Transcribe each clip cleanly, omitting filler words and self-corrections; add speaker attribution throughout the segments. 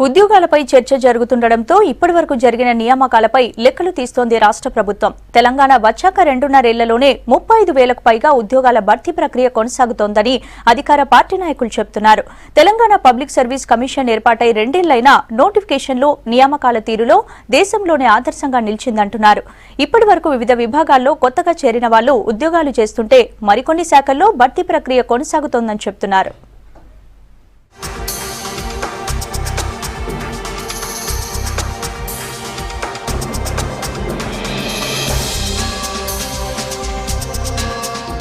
Speaker 1: ఉద్యోగాలపై చర్చ జరుగుతుండటంతో ఇప్పటివరకు జరిగిన నియామకాలపై లెక్కలు తీస్తోంది రాష్ట్ర ప్రభుత్వం. తెలంగాణ వచ్చాక 2.5 ఏళ్లలోనే 35,000కు పైగా ఉద్యోగాల భర్తీ ప్రక్రియ కొనసాగుతోందని అధికార పార్టీ నాయకులు చెబుతున్నారు. తెలంగాణ పబ్లిక్ సర్వీస్ కమిషన్ ఏర్పాటై 2 ఏళ్లైనా నోటిఫికేషన్లు, నియామకాల తీరులో దేశంలోనే ఆదర్శంగా నిలిచిందంటున్నారు. ఇప్పటివరకు వివిధ విభాగాల్లో కొత్తగా చేరిన వాళ్లు ఉద్యోగాలు చేస్తుంటే మరికొన్ని శాఖల్లో భర్తీ ప్రక్రియ కొనసాగుతోందని చెబుతున్నారు.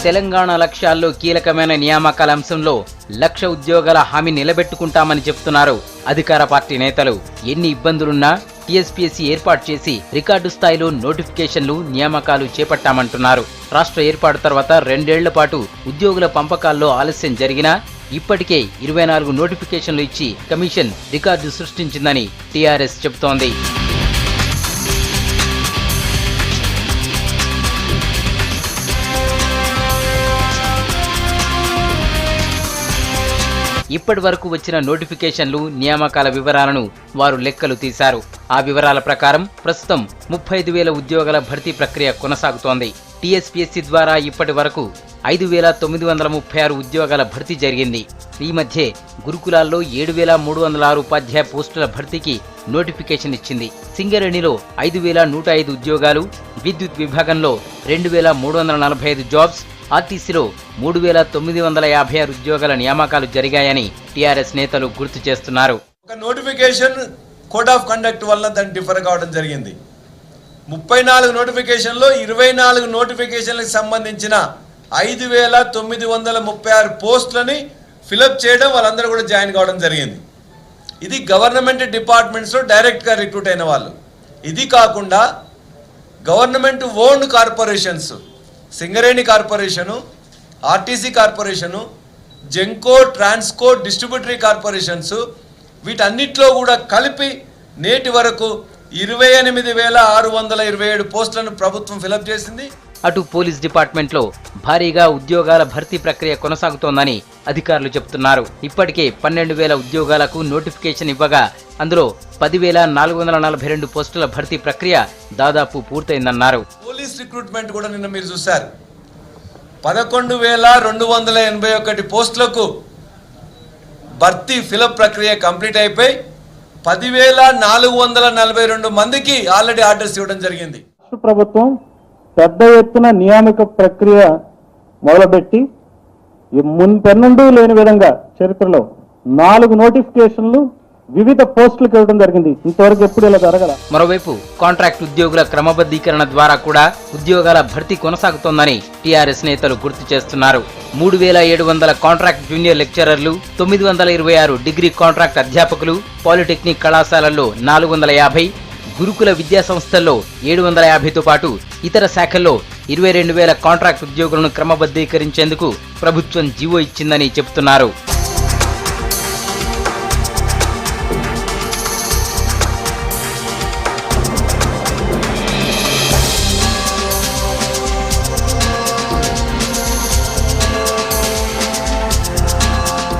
Speaker 2: తెలంగాణ లక్ష్యాల్లో కీలకమైన నియామకాల అంశంలో 1,00,000 ఉద్యోగాల హామీ నిలబెట్టుకుంటామని చెప్తున్నారు అధికార పార్టీ నేతలు. ఎన్ని ఇబ్బందులున్నా టీఎస్పీఎస్సీ ఏర్పాటు చేసి రికార్డు స్థాయిలో నోటిఫికేషన్లు, నియామకాలు చేపట్టామంటున్నారు. రాష్ట్ర ఏర్పాటు తర్వాత 2 ఏళ్ల పాటు ఉద్యోగుల పంపకాల్లో ఆలస్యం జరిగినా ఇప్పటికే 24 నోటిఫికేషన్లు ఇచ్చి కమిషన్ రికార్డు సృష్టించిందని టీఆర్ఎస్ చెబుతోంది. ఇప్పటి వరకు వచ్చిన నోటిఫికేషన్లు, నియామకాల వివరాలను వారు లెక్కలు తీశారు. ఆ వివరాల ప్రకారం ప్రస్తుతం 35,000 ఉద్యోగాల భర్తీ ప్రక్రియ కొనసాగుతోంది. టీఎస్పీఎస్సీ ద్వారా ఇప్పటి వరకు 5,936 ఉద్యోగాల భర్తీ జరిగింది. ఈ మధ్య గురుకులాల్లో 7,306 ఉపాధ్యాయ పోస్టుల భర్తీకి నోటిఫికేషన్ ఇచ్చింది. సింగరేణిలో 5,105 ఉద్యోగాలు, విద్యుత్ విభాగంలో 2,345 జాబ్స్, ఆర్టీసీలో 3,956 ఉద్యోగాల నియామకాలు జరిగాయని టీఆర్ఎస్ నేతలు గుర్తు చేస్తున్నారు.
Speaker 3: ఒక నోటిఫికేషన్ కోడ్ ఆఫ్ కండక్ట్ వల్ల దాన్ని డిఫర్ కావడం జరిగింది. 34 నోటిఫికేషన్లో 24 నోటిఫికేషన్లకు సంబంధించిన 5,936 పోస్టులని ఫిలప్ చేయడం, వాళ్ళందరూ కూడా జాయిన్ కావడం జరిగింది. ఇది గవర్నమెంట్ డిపార్ట్మెంట్స్లో డైరెక్ట్గా రిక్రూట్ అయిన వాళ్ళు. ఇది కాకుండా government owned corporations, Singareni corporation, RTC corporation, Genco, Transco, distributory corporations, వీటన్నిటిలో కూడా కలిపి నేటి వరకు 28,627 పోస్టులను ప్రభుత్వం ఫిలప్ చేసింది.
Speaker 2: అటు పోలీస్ డిపార్ట్మెంట్లో భారీగా ఉద్యోగాల భర్తీ ప్రక్రియ కొనసాగుతోందని అధికారులు చెబుతున్నారు. ఇప్పటికే 12,000 ఉద్యోగాలకు నోటిఫికేషన్ ఇవ్వగా అందులో 10,442 పోస్టుల భర్తీ ప్రక్రియ దాదాపు పూర్తయిందన్నారు.
Speaker 3: పోలీస్ రిక్రూట్మెంట్ కూడా నిన్న మీరు చూశారు. 11,281 పోస్టులకు భర్తీ ఫిలప్ ప్రక్రియ కంప్లీట్ అయిపోయి 10,442 మందికి ఆల్రెడీ ఆర్డర్స్ ఇవ్వడం జరిగింది.
Speaker 4: ప్రభుత్వం పెద్ద ఎత్తున నియామక ప్రక్రియ మొదలుపెట్టి మున్పెన్నుండూ లేని విధంగా చరిత్రలో 4 నోటిఫికేషన్లు వివిధ పోస్టులకు ఇవ్వడం జరిగింది. ఇంతవరకు ఎప్పుడు ఇలా జరగల.
Speaker 2: మరోవైపు కాంట్రాక్ట్ ఉద్యోగుల క్రమబద్ధీకరణ ద్వారా కూడా ఉద్యోగాల భర్తీ కొనసాగుతోందని టీఆర్ఎస్ నేతలు గుర్తు చేస్తున్నారు. 3,700 కాంట్రాక్ట్ జూనియర్ లెక్చరర్లు, 926 డిగ్రీ కాంట్రాక్ట్ అధ్యాపకులు, పాలిటెక్నిక్ కళాశాలల్లో 450, గురుకుల విద్యా సంస్థల్లో 750తో పాటు ఇతర శాఖల్లో 22,000 కాంట్రాక్ట్ ఉద్యోగులను క్రమబద్ధీకరించేందుకు ప్రభుత్వం జీవో ఇచ్చిందని చెబుతున్నారు.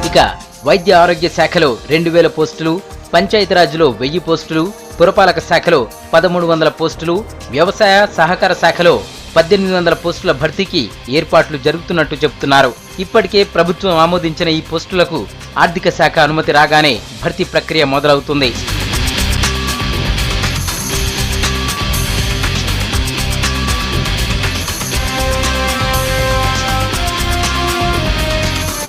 Speaker 2: ఇక వైద్య ఆరోగ్య శాఖలో 2,000 పోస్టులు, పంచాయతీరాజ్లో 1,000 పోస్టులు, పురపాలక శాఖలో 1,300 పోస్టులు, వ్యవసాయ సహకార శాఖలో 1,800 పోస్టుల భర్తీకి ఏర్పాట్లు జరుగుతున్నట్టు చెబుతున్నారు. ఇప్పటికే ప్రభుత్వం ఆమోదించిన ఈ పోస్టులకు ఆర్థిక శాఖ అనుమతి రాగానే భర్తీ ప్రక్రియ మొదలవుతుంది.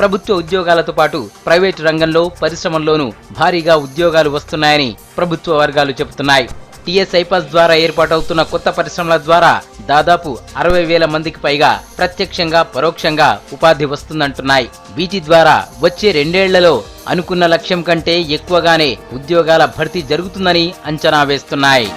Speaker 2: ప్రభుత్వ ఉద్యోగాలతో పాటు ప్రైవేటు రంగంలో, పరిశ్రమల్లోనూ భారీగా ఉద్యోగాలు వస్తున్నాయని ప్రభుత్వ వర్గాలు చెబుతున్నాయి. టీఎస్ఐపాస్ ద్వారా ఏర్పాటవుతున్న కొత్త పరిశ్రమల ద్వారా దాదాపు 60,000 మందికి పైగా ప్రత్యక్షంగా, పరోక్షంగా ఉపాధి వస్తుందంటున్నాయి. వీటి ద్వారా వచ్చే 2 ఏళ్లలో అనుకున్న లక్ష్యం కంటే ఎక్కువగానే ఉద్యోగాల భర్తీ జరుగుతుందని అంచనా వేస్తున్నాయి.